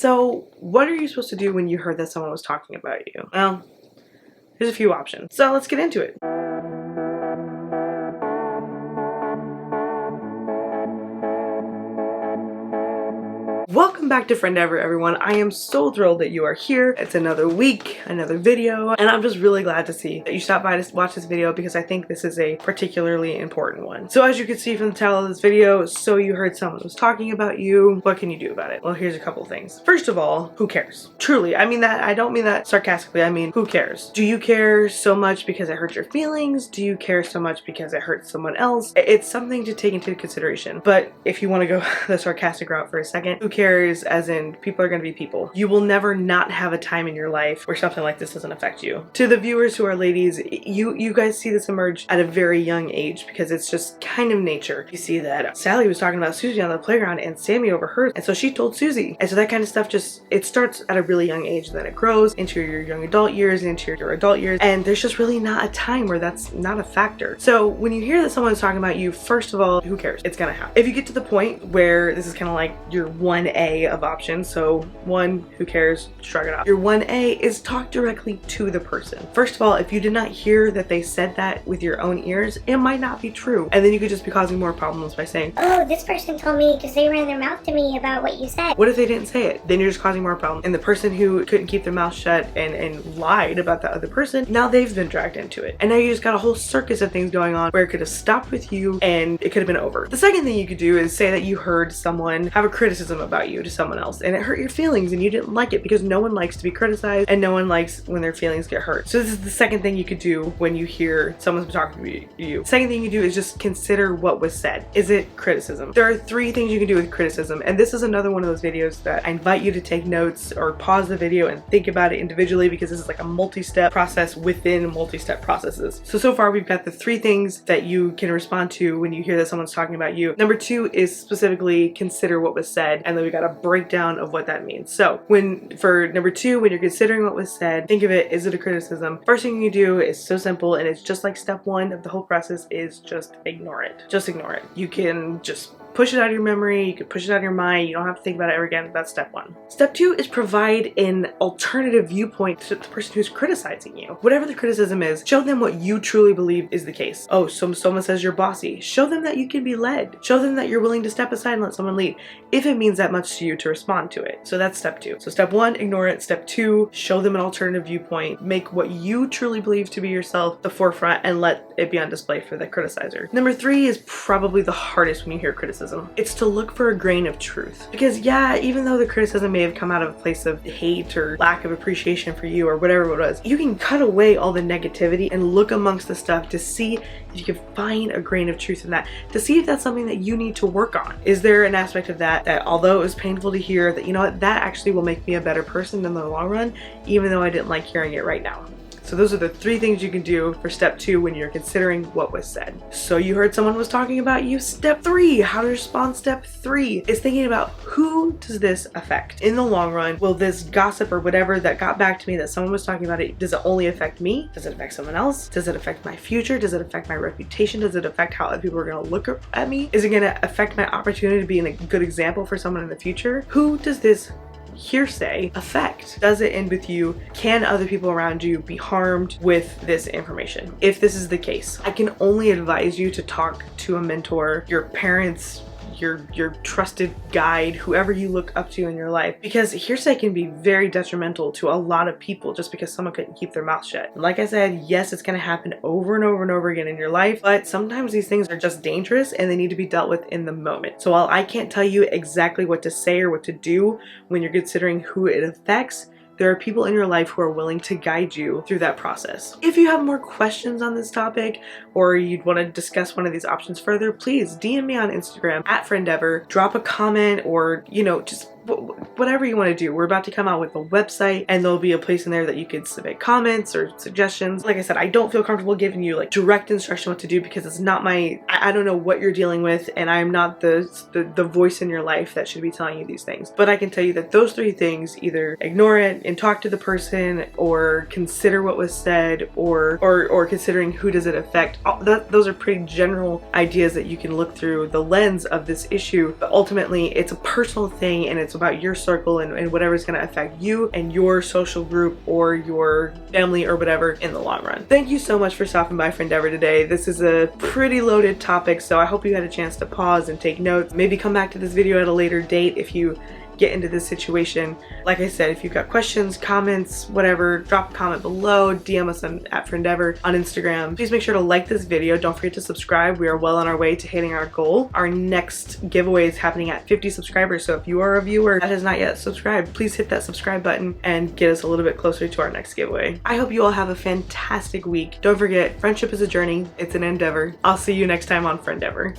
So what are you supposed to do when you heard that someone was talking about you? Well, there's a few options. So let's get into it. Welcome back to Friendeavor, everyone. I am so thrilled that you are here. It's another week, another video, and I'm just really glad to see that you stopped by to watch this video because I think this is a particularly important one. So as you can see from the title of this video, so you heard someone was talking about you. What can you do about it? Well, here's a couple things. First of all, who cares? Truly, I mean that. I don't mean that sarcastically. I mean, who cares? Do you care so much because it hurts your feelings? Do you care so much because it hurts someone else? It's something to take into consideration. But if you want to go the sarcastic route for a second, who cares? As in, people are going to be people. You will never not have a time in your life where something like this doesn't affect you. To the viewers who are ladies, you guys see this emerge at a very young age because it's just kind of nature. You see that Sally was talking about Susie on the playground and Sammy overheard, and so she told Susie. And so that kind of stuff it starts at a really young age, then it grows into your young adult years, into your adult years, and there's just really not a time where that's not a factor. So when you hear that someone's talking about you, first of all, who cares? It's gonna happen. If you get to the point where this is kind of like your 1A of options, so 1, who cares, shrug it off. Your 1A is talk directly to the person. First of all, if you did not hear that they said that with your own ears, it might not be true. And then you could just be causing more problems by saying, oh, this person told me because they ran their mouth to me about what you said. What if they didn't say it? Then you're just causing more problems. And the person who couldn't keep their mouth shut and lied about the other person, now they've been dragged into it. And now you just got a whole circus of things going on where it could have stopped with you and it could have been over. The second thing you could do is say that you heard someone have a criticism about you to someone else and it hurt your feelings and you didn't like it, because no one likes to be criticized and no one likes when their feelings get hurt. So this is the second thing you could do when you hear someone's talking to you. Second thing you do is just consider what was said. Is it criticism? There are 3 things you can do with criticism, and this is another one of those videos that I invite you to take notes or pause the video and think about it individually, because this is like a multi-step process within multi-step processes. So far we've got the 3 things that you can respond to when you hear that someone's talking about you. Number 2 is specifically consider what was said, and then we got a breakdown of what that means. So for number 2, when you're considering what was said, think of it, is it a criticism? First thing you do is so simple, and it's just like step 1 of the whole process, is just ignore it. Just ignore it. You can just push it out of your memory, you can push it out of your mind, you don't have to think about it ever again. That's step 1. Step 2 is provide an alternative viewpoint to the person who's criticizing you. Whatever the criticism is, show them what you truly believe is the case. Oh, so someone says you're bossy. Show them that you can be led. Show them that you're willing to step aside and let someone lead, if it means that much to you to respond to it. So that's step 2. So step 1, ignore it. Step 2, show them an alternative viewpoint. Make what you truly believe to be yourself the forefront and let it be on display for the criticizer. Number 3 is probably the hardest when you hear criticism. It's to look for a grain of truth. Because yeah, even though the criticism may have come out of a place of hate or lack of appreciation for you or whatever it was, you can cut away all the negativity and look amongst the stuff to see if you can find a grain of truth in that, to see if that's something that you need to work on. Is there an aspect of that although it was painful to hear, that you know what, that actually will make me a better person in the long run, even though I didn't like hearing it right now. So those are the 3 things you can do for step 2 when you're considering what was said. So you heard someone was talking about you. Step 3, how to respond. Step 3 is thinking about, who does this affect? In the long run, will this gossip or whatever that got back to me that someone was talking about it, does it only affect me? Does it affect someone else? Does it affect my future? Does it affect my reputation? Does it affect how other people are gonna look at me? Is it gonna affect my opportunity to be a good example for someone in the future? Who does this hearsay affect? Does it end with you? Can other people around you be harmed with this information? If this is the case, I can only advise you to talk to a mentor, your parents, your trusted guide, whoever you look up to in your life, because hearsay can be very detrimental to a lot of people just because someone couldn't keep their mouth shut. And like I said, yes, it's going to happen over and over and over again in your life, but sometimes these things are just dangerous and they need to be dealt with in the moment. So while I can't tell you exactly what to say or what to do when you're considering who it affects, there are people in your life who are willing to guide you through that process. If you have more questions on this topic, or you'd want to discuss one of these options further, please DM me on Instagram at Friendeavor, drop a comment, or just whatever you want to do. We're about to come out with a website, and there'll be a place in there that you could submit comments or suggestions. Like I said, I don't feel comfortable giving you like direct instruction what to do, because it's not I don't know what you're dealing with, and I'm not the voice in your life that should be telling you these things. But I can tell you that those 3 things, either ignore it and talk to the person, or consider what was said, or considering who does it affect. Those are pretty general ideas that you can look through the lens of this issue, but ultimately it's a personal thing, and It's about your circle and whatever's going to affect you and your social group or your family or whatever in the long run. Thank you so much for stopping by Friendeavor today. This is a pretty loaded topic, so I hope you had a chance to pause and take notes. Maybe come back to this video at a later date if you get into this situation. Like I said, if you've got questions, comments, whatever, drop a comment below, DM us at Friendeavor on Instagram. Please make sure to like this video. Don't forget to subscribe. We are well on our way to hitting our goal. Our next giveaway is happening at 50 subscribers, so if you are a viewer that has not yet subscribed, please hit that subscribe button and get us a little bit closer to our next giveaway. I hope you all have a fantastic week. Don't forget, friendship is a journey. It's an endeavor. I'll see you next time on Friendeavor.